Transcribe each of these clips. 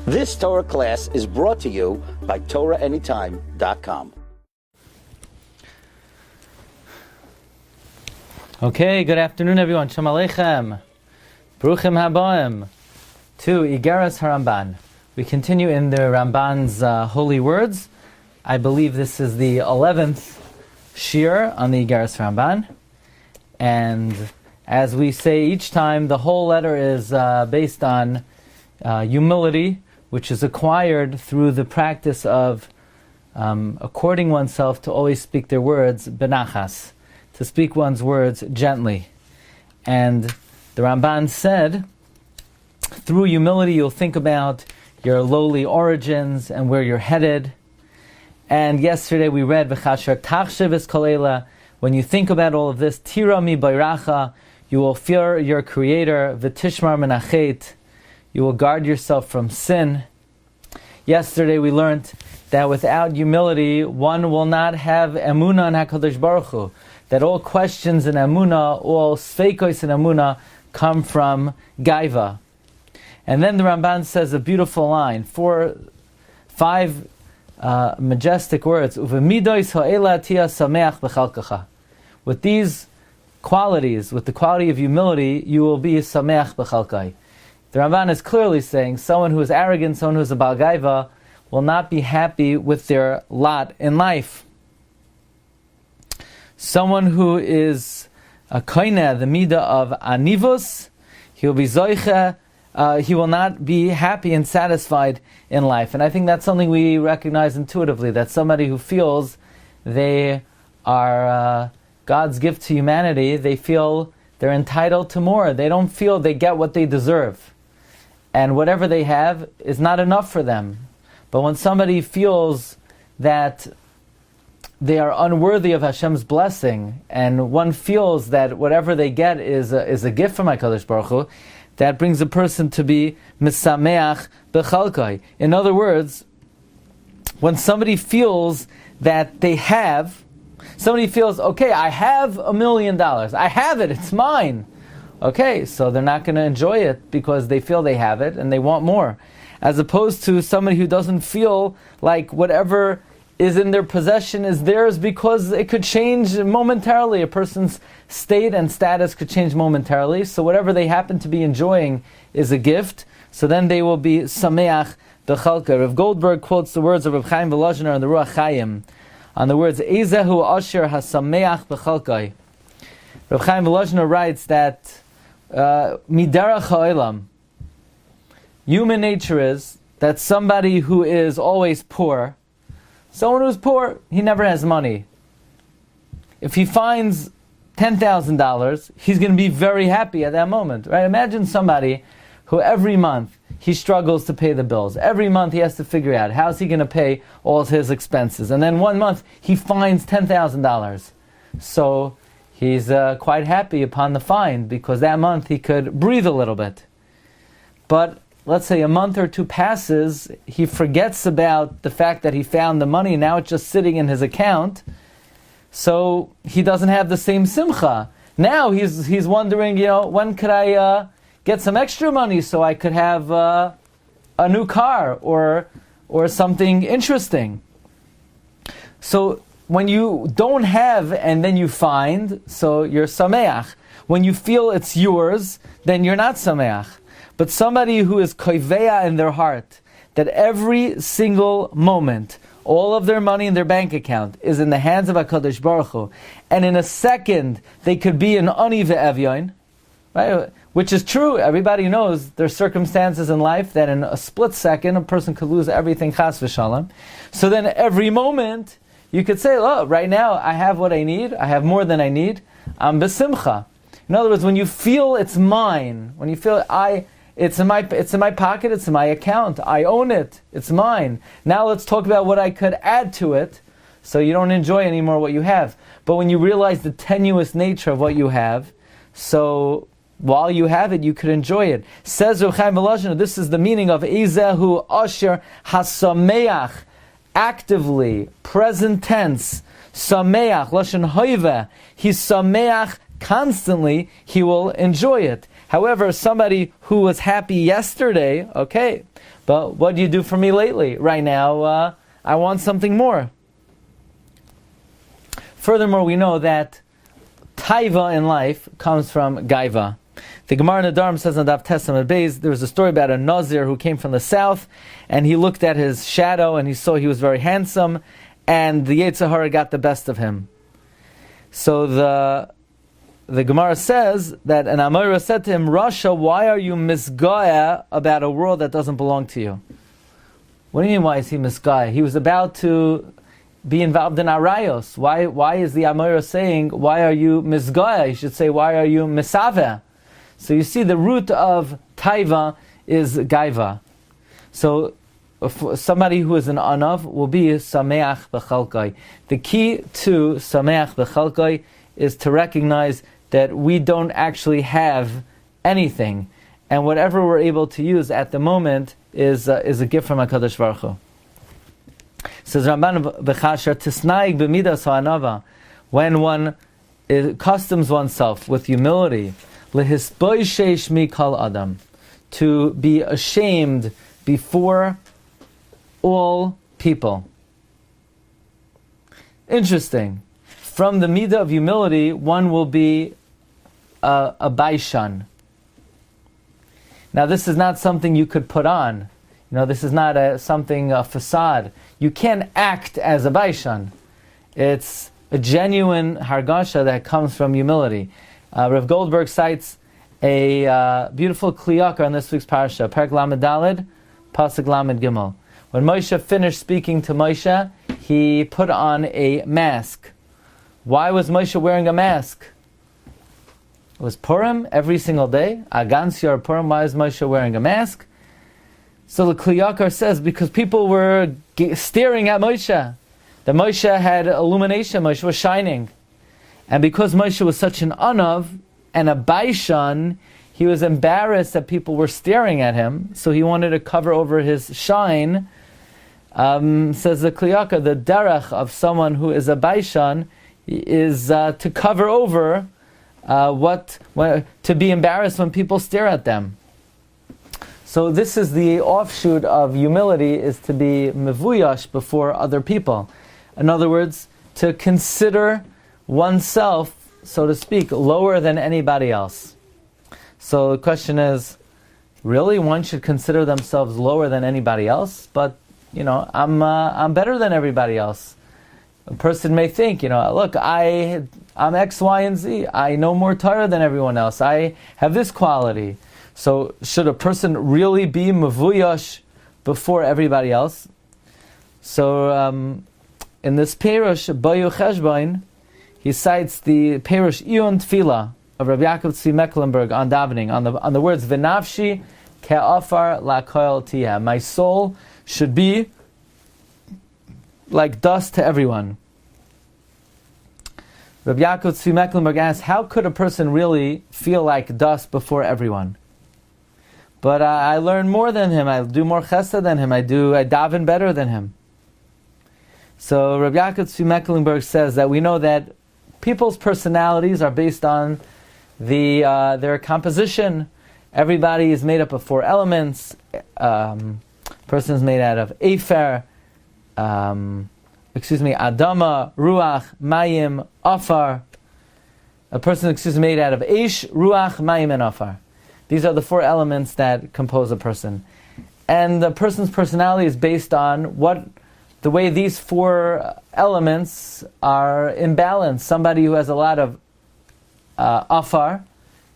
This Torah class is brought to you by TorahAnytime.com. Okay, good afternoon everyone. Shalom Aleichem. Bruchim Habaim to Iggeres HaRamban. We continue in the Ramban's holy words. I believe this is the 11th shir on the Iggeres HaRamban. And as we say each time, the whole letter is based on humility, which is acquired through the practice of according oneself to always speak their words benachas, to speak one's words gently. And the Ramban said, through humility you'll think about your lowly origins and where you're headed. And yesterday we read, V'chasher tachshev es kol eila, when you think about all of this, tira mi bayracha, you will fear your Creator, v'tishmar min hachet, you will guard yourself from sin. Yesterday we learned that without humility, one will not have emunah in HaKadosh Baruch Hu. That all questions in emunah, all sfeikos in emunah, come from gaiva. And then the Ramban says a beautiful line, five majestic words. Uvemidos ha'ela tia sameach b'chalkacha. With these qualities, with the quality of humility, you will be sameach b'chalkai. The Ramban is clearly saying someone who is arrogant, someone who is a Baal Gaiva, will not be happy with their lot in life. Someone who is a koine, the midah of anivus, he will be zoiche, he will not be happy and satisfied in life. And I think that's something we recognize intuitively, that somebody who feels they are God's gift to humanity, they feel they're entitled to more. They don't feel they get what they deserve. And whatever they have is not enough for them. But when somebody feels that they are unworthy of Hashem's blessing, and one feels that whatever they get is a gift from HaKadosh Baruch Hu, that brings a person to be misameach b'chalkai. In other words, when somebody feels that they have, somebody feels, okay, I have $1 million. I have it, it's mine. Okay, so they're not going to enjoy it because they feel they have it and they want more. As opposed to somebody who doesn't feel like whatever is in their possession is theirs because it could change momentarily. A person's state and status could change momentarily. So whatever they happen to be enjoying is a gift. So then they will be sameach b'chalka. Rav Goldberg quotes the words of Rav Chaim Volozhiner in the Ruach Chaim on the words Ezehu Asher Hasameach b'chalkai. Rav Chaim Volozhiner writes that midarach ha'olam, human nature is that somebody who is always poor, someone who's poor, he never has money. If he finds $10,000, he's going to be very happy at that moment, right? Imagine somebody who every month he struggles to pay the bills. Every month he has to figure out how's he going to pay all his expenses. And then one month he finds $10,000. So he's quite happy upon the find because that month he could breathe a little bit. But let's say a month or two passes, he forgets about the fact that he found the money, now it's just sitting in his account, so he doesn't have the same simcha. Now he's wondering, when could I get some extra money so I could have a new car or something interesting. So when you don't have and then you find, so you're sameach. When you feel it's yours, then you're not sameach. But somebody who is koiveya in their heart, that every single moment, all of their money in their bank account is in the hands of HaKadosh Baruch Hu, and in a second they could be an ani ve'evyon, right? Which is true. Everybody knows there's circumstances in life that in a split second a person could lose everything, chas v'shalom. So then every moment you could say, look, right now I have what I need, I have more than I need, I'm besimcha. In other words, when you feel it's mine, when you feel it's in my pocket, it's in my account, I own it, it's mine. Now let's talk about what I could add to it, so you don't enjoy anymore what you have. But when you realize the tenuous nature of what you have, so while you have it, you could enjoy it. Says Rav Chaim Volozhiner, this is the meaning of Ezehu Asher Hasameach, actively, present tense, Sameach, Lashon Hoive, he's Sameach constantly, he will enjoy it. However, somebody who was happy yesterday, okay, but what do you do for me lately? Right now, I want something more. Furthermore, we know that taiva in life comes from gaiva. The Gemara in the Dharm says on Daf Testament Beis, there was a story about a Nazir who came from the south, and he looked at his shadow and he saw he was very handsome, and the Yetzer Hara got the best of him. So the Gemara says that an Amora said to him, Rasha, why are you misgaya about a world that doesn't belong to you? What do you mean, why is he misgaya? He was about to be involved in arayos. Why is the Amora saying, why are you misgaya? He should say, why are you misaveh? So you see, the root of taiva is gaiva. So somebody who is an anav will be sameach b'chalkai. The key to sameach b'chalkai is to recognize that we don't actually have anything, and whatever we're able to use at the moment is a gift from HaKadosh Baruch Hu. Says Ramban v'chasher tisnaig b'midas ha'anava, when one accustoms oneself with humility, lehisboishesh mikal adam, to be ashamed before all people. Interesting. From the midah of humility, one will be a Abaishan. Now, this is not something you could put on. This is not a facade. You can't act as a Abaishan. It's a genuine hargasha that comes from humility. Rav Goldberg cites a beautiful kliyakar on this week's parasha, Perek Lamed Daled, Pasuk Lamed Gimel. When Moshe finished speaking to Moshe, he put on a mask. Why was Moshe wearing a mask? It was Purim every single day. Agan Sior Purim, why is Moshe wearing a mask? So the kliyakar says, because people were staring at Moshe. That Moshe had illumination, Moshe was shining. And because Moshe was such an anav and a Abaishan, he was embarrassed that people were staring at him, so he wanted to cover over his shine. Says the kliyakar, the derech of someone who is a Abaishan is to cover over to be embarrassed when people stare at them. So this is the offshoot of humility, is to be mevuyash before other people. In other words, to consider oneself, so to speak, lower than anybody else. So the question is, really, one should consider themselves lower than anybody else? But I'm better than everybody else. A person may think, look, I'm X, Y, and Z. I know more Torah than everyone else. I have this quality. So should a person really be mevuyash before everybody else? So in this perush, Bayu Cheshbain, he cites the perush Ion Tfila of Rabbi Yaakov Tzvi Mecklenburg on davening, on the words V'nafshi ke'afar la'koil tiyah. My soul should be like dust to everyone. Rabbi Yaakov Tzvi Mecklenburg asks, how could a person really feel like dust before everyone? But I learn more than him. I do more chesed than him. I daven better than him. So Rabbi Yaakov Tzvi Mecklenburg says that we know that people's personalities are based on their composition. Everybody is made up of 4 elements. Person is made out of Efer, Adama, Ruach, Mayim, Afar. A person is made out of Eish, Ruach, Mayim, and Afar. These are the 4 elements that compose a person. And the person's personality is based on the way these 4 elements are in balance. Somebody who has a lot of Afar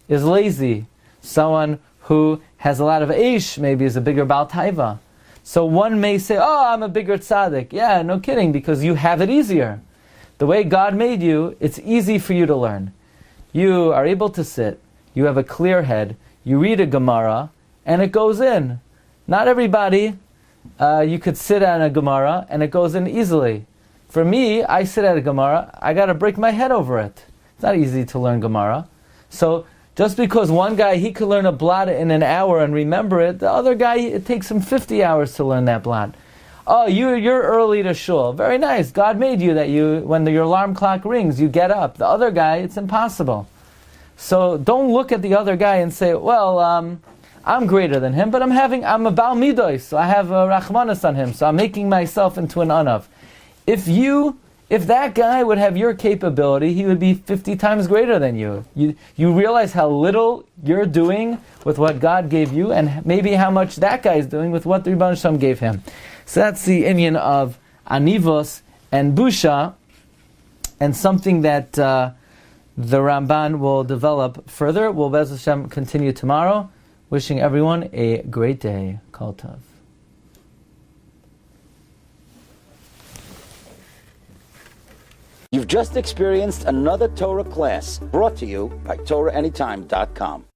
is lazy. Someone who has a lot of Eish maybe is a bigger Baal Taiva. So one may say, I'm a bigger tzaddik. Yeah, no kidding, because you have it easier. The way God made you, it's easy for you to learn. You are able to sit, you have a clear head, you read a Gemara, and it goes in. Not everybody, you could sit on a Gemara, and it goes in easily. For me, I sit at a Gemara, I got to break my head over it. It's not easy to learn Gemara. So, just because one guy, he could learn a blot in an hour and remember it, the other guy, it takes him 50 hours to learn that blot. Oh, you're early to shul. Very nice. God made you that when your alarm clock rings, you get up. The other guy, it's impossible. So don't look at the other guy and say, well, I'm greater than him, but I'm a Baal Midos, so I have a Rachmanis on him, so I'm making myself into an Anav. If that guy would have your capability, he would be 50 times greater than you. You realize how little you're doing with what God gave you, and maybe how much that guy is doing with what the Rebbeinu Shalom gave him. So that's the inyan of Anivos and Busha, and something that the Ramban will develop further. We'll Be'ez Hashem continue tomorrow. Wishing everyone a great day. Kol Tov. You've just experienced another Torah class brought to you by TorahAnytime.com.